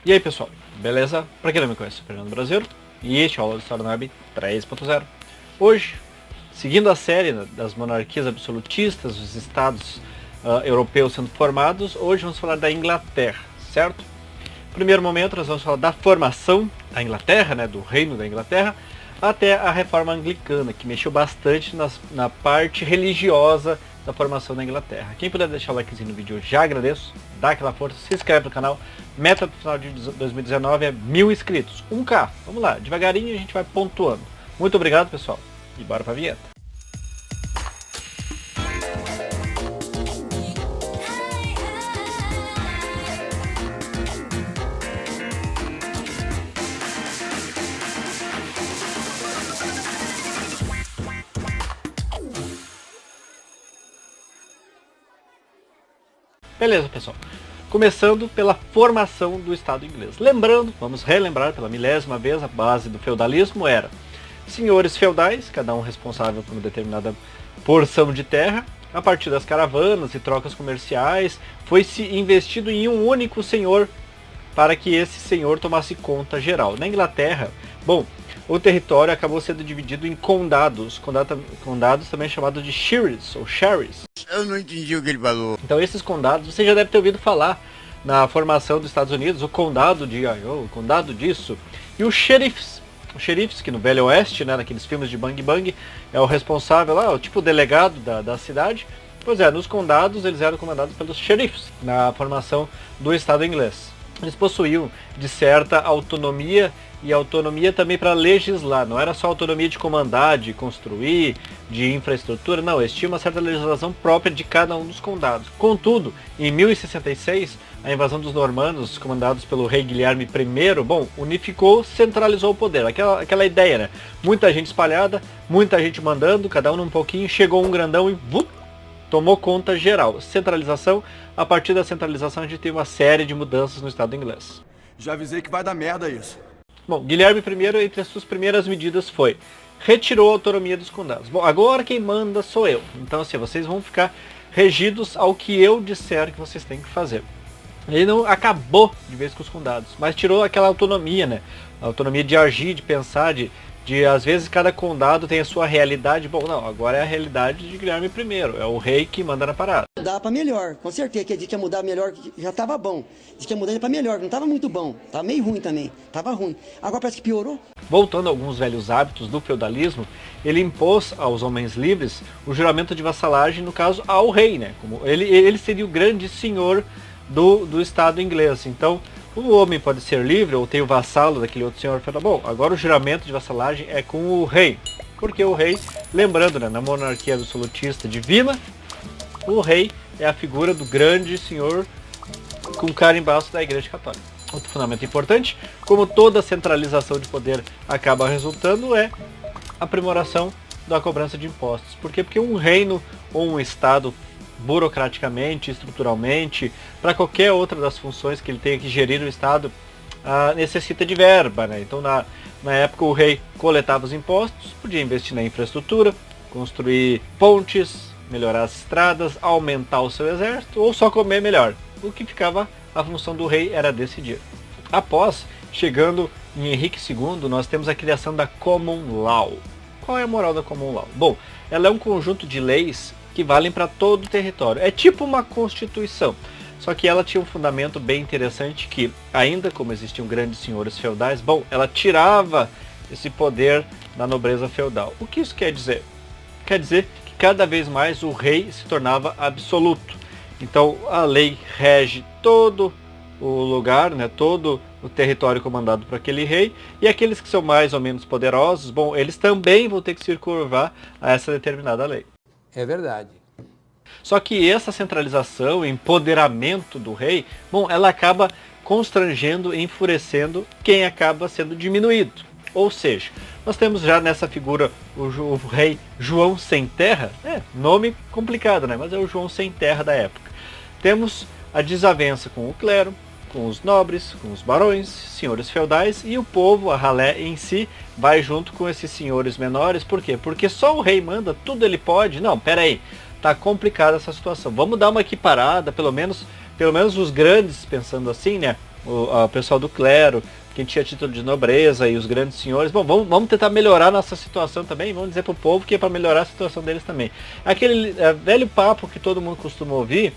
E aí pessoal, beleza? Pra quem não me conhece, eu sou Fernando Brasileiro e este é o Aula de História na Web 3.0. Hoje, seguindo a série das monarquias absolutistas, os estados europeus sendo formados, hoje vamos falar da Inglaterra, certo? No primeiro momento nós vamos falar da formação da Inglaterra, né, do Reino da Inglaterra, até a Reforma Anglicana, que mexeu bastante na parte religiosa da formação da Inglaterra. Quem puder deixar o likezinho no vídeo, eu já agradeço. Dá aquela força, se inscreve no canal. Meta do final de 2019 é 1000 inscritos. 1K. Vamos lá, devagarinho a gente vai pontuando. Muito obrigado, pessoal. E bora pra vinheta. Beleza, pessoal. Começando pela formação do Estado inglês. Lembrando, vamos relembrar pela milésima vez, a base do feudalismo era senhores feudais, cada um responsável por uma determinada porção de terra. A partir das caravanas e trocas comerciais, foi-se investido em um único senhor para que esse senhor tomasse conta geral. Na Inglaterra, bom, o território acabou sendo dividido em condados, condados também chamados de shires ou shires. Eu não entendi o que ele falou. Então esses condados, você já deve ter ouvido falar na formação dos Estados Unidos, o condado de Iowa, o condado disso, e os xerifes, que no Velho Oeste, né, naqueles filmes de Bang Bang, é o responsável lá, o tipo delegado da cidade. Pois é, nos condados eles eram comandados pelos xerifes, na formação do Estado inglês. Eles possuíam de certa autonomia e autonomia também para legislar. Não era só autonomia de comandar, de construir, de infraestrutura, não. Eles tinham uma certa legislação própria de cada um dos condados. Contudo, em 1066, a invasão dos normandos, comandados pelo rei Guilherme I, bom, unificou, centralizou o poder. Aquela ideia, né? Muita gente espalhada, muita gente mandando, cada um num pouquinho, chegou um grandão e tomou conta geral. Centralização. A partir da centralização a gente tem uma série de mudanças no Estado inglês. Já avisei que vai dar merda isso. Bom, Guilherme I, entre as suas primeiras medidas foi retirou a autonomia dos condados. Bom, agora quem manda sou eu. Então assim, vocês vão ficar regidos ao que eu disser que vocês têm que fazer. Ele não acabou de vez com os condados, mas tirou aquela autonomia, né? A autonomia de agir, de pensar, de às vezes cada condado tem a sua realidade. Bom, não, agora é a realidade de Guilherme I, é o rei que manda na parada. Mudar para melhor, com certeza que a gente ia mudar melhor, já estava bom. Diz que ia mudar para melhor, não estava muito bom, estava meio ruim também, estava ruim. Agora parece que piorou. Voltando a alguns velhos hábitos do feudalismo, ele impôs aos homens livres o juramento de vassalagem, no caso ao rei, né? Como ele seria o grande senhor do Estado inglês. Então, o homem pode ser livre ou tem o vassalo daquele outro senhor. Fala, bom, agora o juramento de vassalagem é com o rei. Porque o rei, lembrando, né, na monarquia absolutista divina, o rei é a figura do grande senhor com carimbaço da Igreja Católica. Outro fundamento importante, como toda centralização de poder acaba resultando, é a aprimoração da cobrança de impostos. Por quê? Porque um reino ou um estado burocraticamente, estruturalmente, para qualquer outra das funções que ele tenha que gerir o Estado, necessita de verba, né? Então na época o rei coletava os impostos, podia investir na infraestrutura, construir pontes, melhorar as estradas, aumentar o seu exército ou só comer melhor. O que ficava, a função do rei era decidir. Após, chegando em Henrique II, nós temos a criação da Common Law. Qual é a moral da Common Law? Bom, ela é um conjunto de leis que valem para todo o território. É tipo uma constituição, só que ela tinha um fundamento bem interessante que, ainda como existiam grandes senhores feudais, bom, ela tirava esse poder da nobreza feudal. O que isso quer dizer? Quer dizer que cada vez mais o rei se tornava absoluto. Então a lei rege todo o lugar, né, todo o território comandado por aquele rei, e aqueles que são mais ou menos poderosos, bom, eles também vão ter que se curvar a essa determinada lei. É verdade. Só que essa centralização, empoderamento do rei, bom, ela acaba constrangendo e enfurecendo quem acaba sendo diminuído. Ou seja, nós temos já nessa figura o rei João Sem Terra, nome complicado, né? Mas é o João Sem Terra da época. Temos a desavença com o clero, com os nobres, com os barões, senhores feudais, e o povo, a ralé em si, vai junto com esses senhores menores. Por quê? Porque só o rei manda, tudo ele pode. Não, pera aí, tá complicada essa situação. Vamos dar uma equiparada, pelo menos os grandes, pensando assim, né? o pessoal do clero, quem tinha título de nobreza e os grandes senhores. Bom, vamos tentar melhorar nossa situação também, vamos dizer pro povo que é para melhorar a situação deles também. Aquele velho papo que todo mundo costuma ouvir,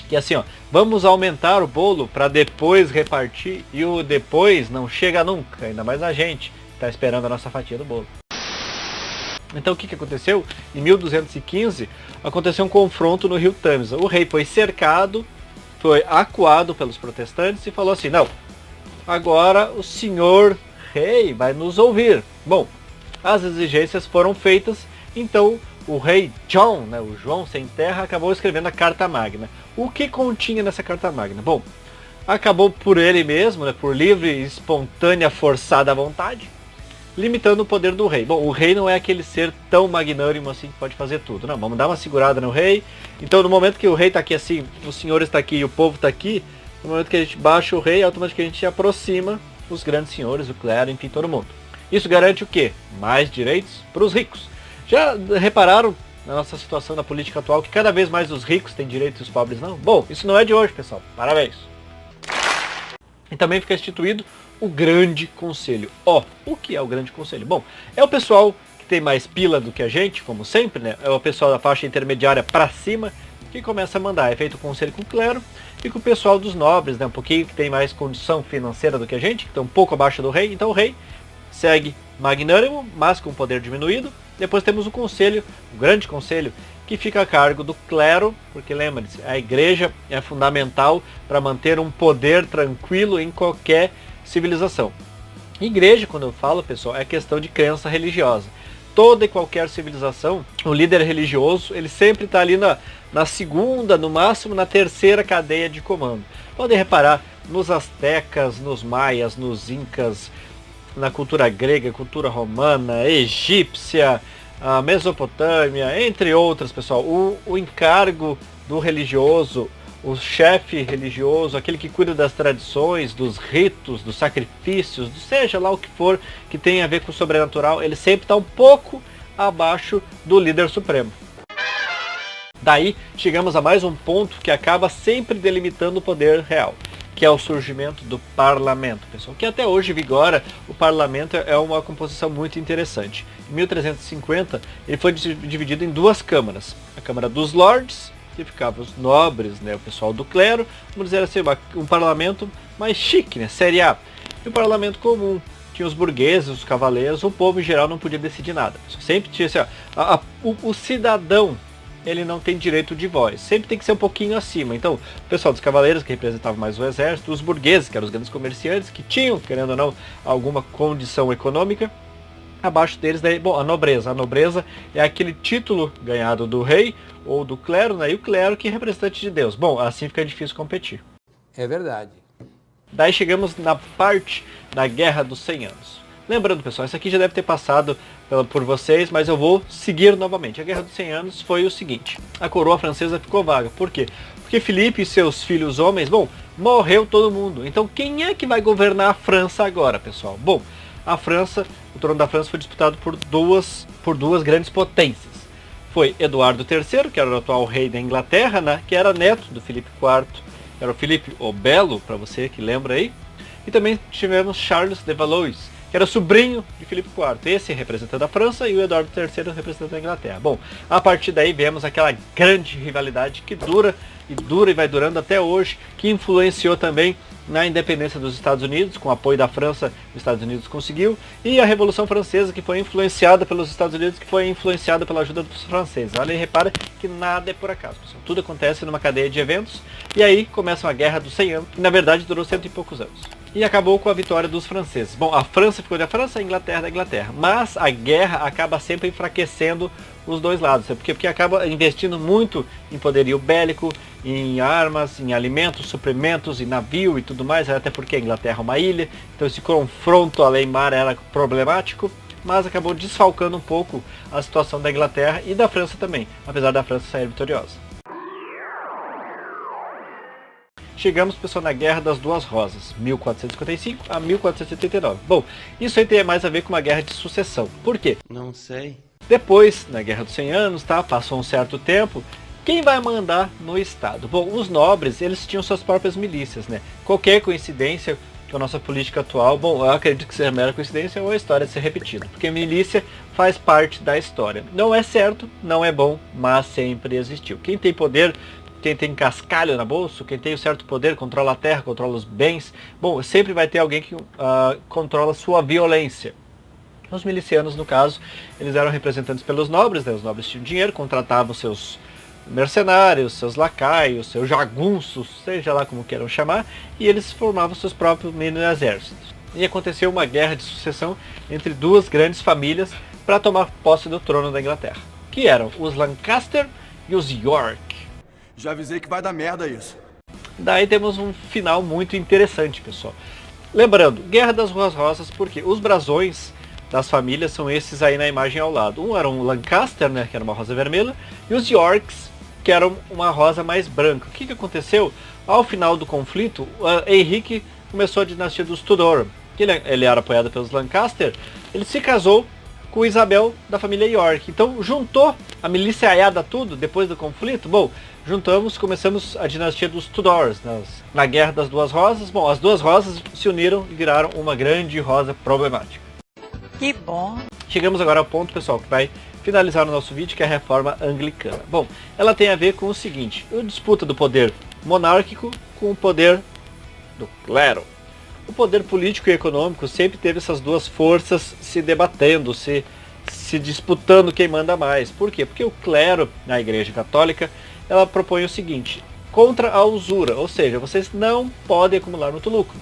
que é assim, ó, vamos aumentar o bolo para depois repartir, e o depois não chega nunca, ainda mais a gente que está esperando a nossa fatia do bolo. Então o que aconteceu? Em 1215 aconteceu um confronto no rio Tamisa. O rei foi cercado, foi acuado pelos protestantes e falou assim, não, agora o senhor rei vai nos ouvir. Bom, as exigências foram feitas, então o rei John, né, o João Sem Terra, acabou escrevendo a Carta Magna. O que continha nessa Carta Magna? Bom, acabou por ele mesmo, né, por livre, espontânea, forçada vontade, limitando o poder do rei. Bom, o rei não é aquele ser tão magnânimo assim que pode fazer tudo. Não, vamos dar uma segurada no rei. Então no momento que o rei está aqui assim, o senhor está aqui e o povo está aqui, no momento que a gente baixa o rei, automaticamente a gente aproxima os grandes senhores, o clero, enfim, todo mundo. Isso garante o quê? Mais direitos para os ricos. Já repararam na nossa situação da política atual que cada vez mais os ricos têm direitos e os pobres não? Bom, isso não é de hoje, pessoal. Parabéns. E também fica instituído o Grande Conselho. O que é o Grande Conselho? Bom, é o pessoal que tem mais pila do que a gente, como sempre, né? É o pessoal da faixa intermediária para cima que começa a mandar. É feito o conselho com o clero e com o pessoal dos nobres, né? Um pouquinho que tem mais condição financeira do que a gente, que está um pouco abaixo do rei. Então o rei segue magnânimo, mas com poder diminuído. Depois temos o conselho, o Grande Conselho, que fica a cargo do clero, porque lembre-se, a igreja é fundamental para manter um poder tranquilo em qualquer civilização. Igreja, quando eu falo, pessoal, é questão de crença religiosa. Toda e qualquer civilização, o líder religioso, ele sempre está ali na segunda, no máximo na terceira cadeia de comando. Podem reparar nos astecas, nos maias, nos incas, na cultura grega, cultura romana, egípcia, a Mesopotâmia, entre outras, pessoal. O encargo do religioso, o chefe religioso, aquele que cuida das tradições, dos ritos, dos sacrifícios, seja lá o que for que tenha a ver com o sobrenatural, ele sempre está um pouco abaixo do líder supremo. Daí chegamos a mais um ponto que acaba sempre delimitando o poder real, que é o surgimento do parlamento, pessoal, que até hoje vigora. O parlamento é uma composição muito interessante. Em 1350 ele foi dividido em duas câmaras, a Câmara dos Lords, que ficava os nobres, né, o pessoal do clero, vamos dizer assim, um parlamento mais chique, né, série A, e o parlamento comum, tinha os burgueses, os cavaleiros, o povo em geral não podia decidir nada. Sempre tinha assim, o cidadão, ele não tem direito de voz, sempre tem que ser um pouquinho acima. Então, o pessoal dos cavaleiros, que representavam mais o exército, os burgueses, que eram os grandes comerciantes, que tinham, querendo ou não, alguma condição econômica, abaixo deles, daí, bom, a nobreza. A nobreza é aquele título ganhado do rei ou do clero, né? E o clero que é representante de Deus. Bom, assim fica difícil competir. É verdade. Daí chegamos na parte da Guerra dos 100 Anos. Lembrando, pessoal, isso aqui já deve ter passado por vocês, mas eu vou seguir novamente. A Guerra dos 100 Anos foi o seguinte: a coroa francesa ficou vaga. Por quê? Porque Filipe e seus filhos homens, bom, morreu todo mundo. Então quem é que vai governar a França agora, pessoal? Bom, a França, o trono da França foi disputado por duas grandes potências. Foi Eduardo III, que era o atual rei da Inglaterra, né, que era neto do Filipe IV, era o Filipe o Belo, para você que lembra aí. E também tivemos Charles de Valois, que era sobrinho de Filipe IV, esse representando a França e o Eduardo III representando a Inglaterra. Bom, a partir daí vemos aquela grande rivalidade que dura e vai durando até hoje, que influenciou também na independência dos Estados Unidos, com o apoio da França, os Estados Unidos conseguiu, e a Revolução Francesa, que foi influenciada pelos Estados Unidos, que foi influenciada pela ajuda dos franceses. Olha e repara que nada é por acaso, pessoal. Tudo acontece numa cadeia de eventos, e aí começa uma Guerra dos 100 Anos, que na verdade durou 100 e poucos anos. E acabou com a vitória dos franceses. Bom, a França ficou da França, a Inglaterra da Inglaterra. Mas a guerra acaba sempre enfraquecendo os dois lados. Porque acaba investindo muito em poderio bélico, em armas, em alimentos, suprimentos, em navio e tudo mais. Até porque a Inglaterra é uma ilha, então esse confronto além-mar era problemático. Mas acabou desfalcando um pouco a situação da Inglaterra e da França também, apesar da França sair vitoriosa. Chegamos, pessoal, na Guerra das Duas Rosas, 1455 a 1489. Bom, isso aí tem mais a ver com uma guerra de sucessão. Por quê? Não sei. Depois, na Guerra dos 100 Anos, tá? Passou um certo tempo, Quem vai mandar no Estado? Bom, os nobres, eles tinham suas próprias milícias, né? Qualquer coincidência com a nossa política atual, bom, eu acredito que seja mera coincidência ou a história de ser repetida, porque milícia faz parte da história. Não é certo, não é bom, mas sempre existiu. Quem tem poder, quem tem cascalho na bolsa, quem tem um certo poder, controla a terra, controla os bens, bom, sempre vai ter alguém que controla sua violência. Os milicianos, no caso, eles eram representados pelos nobres, né? Os nobres tinham dinheiro, contratavam seus mercenários, seus lacaios, seus jagunços, seja lá como queiram chamar, e eles formavam seus próprios mini exércitos. E aconteceu uma guerra de sucessão entre duas grandes famílias para tomar posse do trono da Inglaterra, que eram os Lancaster e os York. Já avisei que vai dar merda isso. Daí temos um final muito interessante, pessoal. Lembrando, Guerra das Ruas Rosas, porque os brasões das famílias são esses aí na imagem ao lado. Um era um Lancaster, né, que era uma rosa vermelha, e os Yorks, que eram uma rosa mais branca. O que aconteceu? Ao final do conflito, Henrique começou a dinastia dos Tudor. Ele era apoiado pelos Lancaster, ele se casou com Isabel da família York. Então juntou a miliciaiada tudo depois do conflito. Bom, começamos a dinastia dos Tudors na Guerra das Duas Rosas. Bom, as duas rosas se uniram e viraram uma grande rosa problemática. Que bom! Chegamos agora ao ponto, pessoal, que vai finalizar o nosso vídeo, que é a reforma anglicana. Bom, ela tem a ver com o seguinte: a disputa do poder monárquico com o poder do clero. O poder político e econômico sempre teve essas duas forças se debatendo, se disputando quem manda mais. Por quê? Porque o clero, na Igreja Católica, ela propõe o seguinte: contra a usura, ou seja, vocês não podem acumular muito lucro.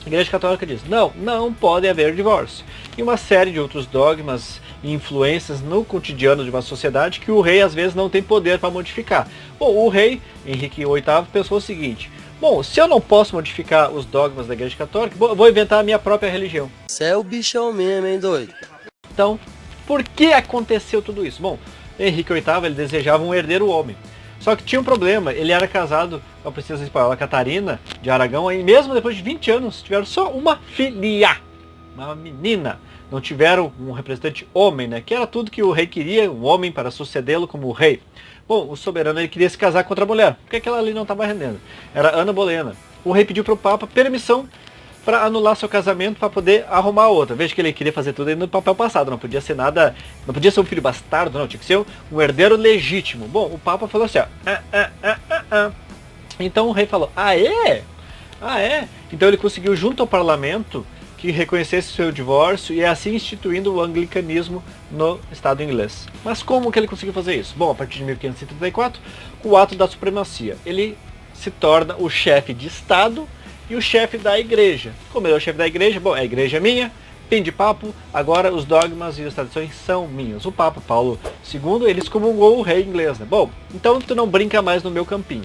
A Igreja Católica diz, não pode haver divórcio. E uma série de outros dogmas e influências no cotidiano de uma sociedade que o rei às vezes não tem poder para modificar. Bom, o rei, Henrique VIII, pensou o seguinte: bom, se eu não posso modificar os dogmas da Igreja Católica, vou inventar a minha própria religião. Você é o bichão mesmo, hein, doido? Então, por que aconteceu tudo isso? Bom, Henrique VIII, ele desejava um herdeiro homem. Só que tinha um problema, ele era casado com a princesa espanhola Catarina de Aragão, e mesmo depois de 20 anos tiveram só uma filha, uma menina. Não tiveram um representante homem, né? Que era tudo que o rei queria, um homem para sucedê-lo como rei. Bom, o soberano, ele queria se casar com outra mulher, porque aquela ali não estava rendendo. Era Ana Bolena. O rei pediu para o Papa permissão para anular seu casamento para poder arrumar outra. Veja que ele queria fazer tudo no papel passado, não podia ser nada, não podia ser um filho bastardo, não, tinha que ser um herdeiro legítimo. Bom, o Papa falou assim, ó, Então o rei falou, ah é? Então ele conseguiu junto ao parlamento que reconhecesse seu divórcio e assim instituindo o anglicanismo no Estado inglês. Mas como que ele conseguiu fazer isso? Bom, a partir de 1534, com o ato da supremacia, ele se torna o chefe de Estado e o chefe da igreja. Como ele é o chefe da igreja, bom, a igreja é minha, fim de papo, agora os dogmas e as tradições são minhas. O Papa Paulo II, ele excomungou o rei inglês, né? Bom, então tu não brinca mais no meu campinho.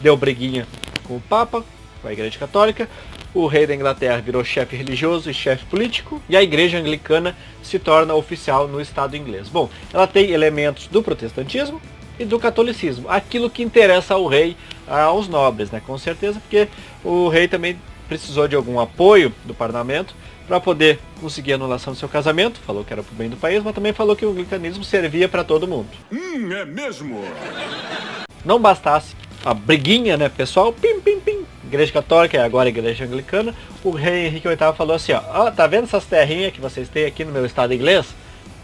Deu briguinha com o Papa, com a Igreja Católica, o rei da Inglaterra virou chefe religioso e chefe político, e a igreja anglicana se torna oficial no Estado inglês. Bom, ela tem elementos do protestantismo e do catolicismo, aquilo que interessa ao rei, aos nobres, né? Com certeza, porque o rei também precisou de algum apoio do parlamento para poder conseguir a anulação do seu casamento, falou que era pro bem do país, mas também falou que o anglicanismo servia para todo mundo. É mesmo? Não bastasse a briguinha, né, pessoal, pim, Igreja Católica e agora a Igreja Anglicana, o rei Henrique VIII falou assim, ó, tá vendo essas terrinhas que vocês têm aqui no meu estado inglês?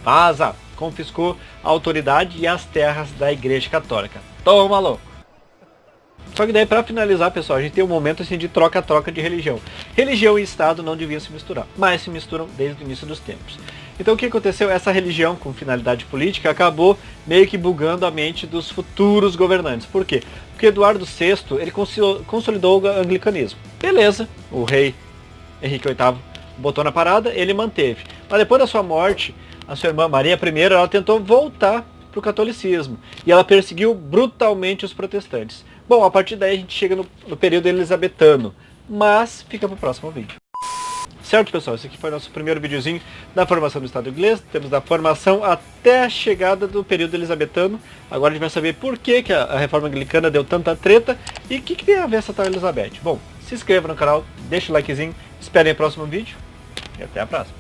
Vaza! Confiscou a autoridade e as terras da Igreja Católica. Toma, louco! Só que daí, para finalizar, pessoal, a gente tem um momento assim de troca-troca de religião. Religião e Estado não deviam se misturar, mas se misturam desde o início dos tempos. Então o que aconteceu? Essa religião com finalidade política acabou meio que bugando a mente dos futuros governantes. Por quê? Porque Eduardo VI, ele consolidou o anglicanismo. Beleza, o rei Henrique VIII botou na parada, ele manteve. Mas depois da sua morte, a sua irmã Maria I, ela tentou voltar para o catolicismo. E ela perseguiu brutalmente os protestantes. Bom, a partir daí a gente chega no período elisabetano. Mas fica para o próximo vídeo. Certo, pessoal? Esse aqui foi o nosso primeiro videozinho da formação do Estado inglês. Temos da formação até a chegada do período elisabetano. Agora a gente vai saber por que a reforma anglicana deu tanta treta e o que tem a ver essa tal Elizabeth. Bom, se inscreva no canal, deixa o likezinho, esperem o próximo vídeo e até a próxima.